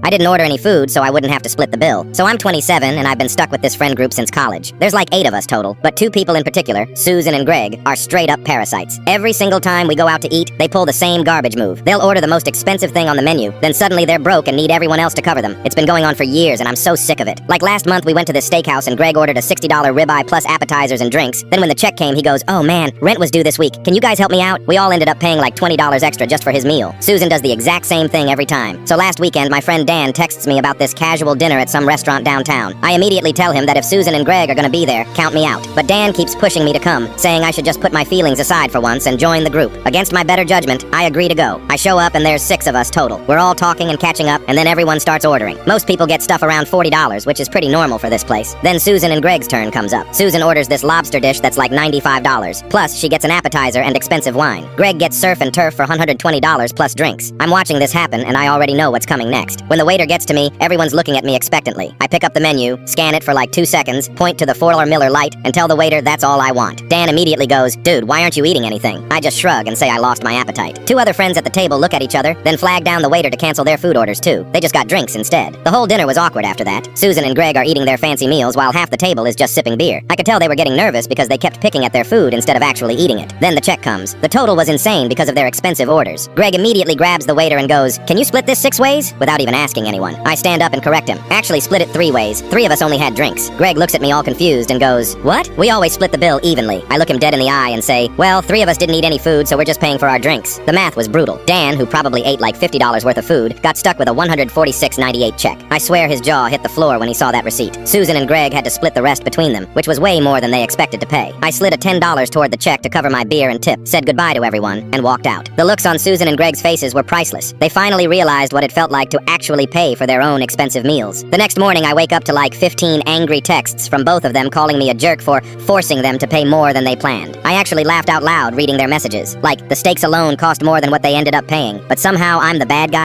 I didn't order any food, so I wouldn't have to split the bill. So I'm 27, and I've been stuck with this friend group since college. There's like 8 of us total, but 2 people in particular, Susan and Greg, are straight up parasites. Every single time we go out to eat, they pull the same garbage move. They'll order the most expensive thing on the menu, then suddenly they're broke and need everyone else to cover them. It's been going on for years, and I'm so sick of it. Like last month, we went to this steakhouse and Greg ordered a $60 ribeye plus appetizers and drinks. Then when the check came, he goes, "Oh man, rent was due this week. Can you guys help me out?" We all ended up paying like $20 extra just for his meal. Susan does the exact same thing every time. So last weekend, my friend Dan texts me about this casual dinner at some restaurant downtown. I immediately tell him that if Susan and Greg are gonna be there, count me out. But Dan keeps pushing me to come, saying I should just put my feelings aside for once and join the group. Against my better judgment, I agree to go. I show up and there's 6 of us total. We're all talking and catching up, and then everyone starts ordering. Most people get stuff around $40, which is pretty normal for this place. Then Susan and Greg's turn comes up. Susan orders this lobster dish that's like $95. Plus, she gets an appetizer and expensive wine. Greg gets surf and turf for $120 plus drinks. I'm watching this happen, and I already know what's coming next. When the waiter gets to me, everyone's looking at me expectantly. I pick up the menu, scan it for like 2 seconds, point to the $4 Miller Lite, and tell the waiter that's all I want. Dan immediately goes, "Dude, why aren't you eating anything?" I just shrug and say I lost my appetite. 2 other friends at the table look at each other, then flag down the waiter to cancel their food orders too. They just got drinks instead. The whole dinner was awkward after that. Susan and Greg are eating their fancy meals while half the table is just sipping beer. I could tell they were getting nervous because they kept picking at their food instead of actually eating it. Then the check comes. The total was insane because of their expensive orders. Greg immediately grabs the waiter and goes, "Can you split this 6 ways?" without even asking anyone. I stand up and correct him. Actually, split it 3 ways. 3 of us only had drinks. Greg looks at me all confused and goes, "What?" We always split the bill evenly. I look him dead in the eye and say, "Well, 3 of us didn't eat any food, so we're just paying for our drinks." The math was brutal. Dan, who probably ate like $50 worth of food, got stuck with a $146.98 check. I swear his jaw hit the floor when he saw that receipt. Susan and Greg had to split the rest between them, which was way more than they expected to pay. I slid a $10 toward the check to cover my beer and tip, said goodbye to everyone, and walked out. The looks on Susan and Greg's faces were priceless. They finally realized what it felt like to actually pay for their own expensive meals. The next morning, I wake up to like 15 angry texts from both of them calling me a jerk for forcing them to pay more than they planned. I actually laughed out loud reading their messages. Like, the steaks alone cost more than what they ended up paying, but somehow I'm the bad guy.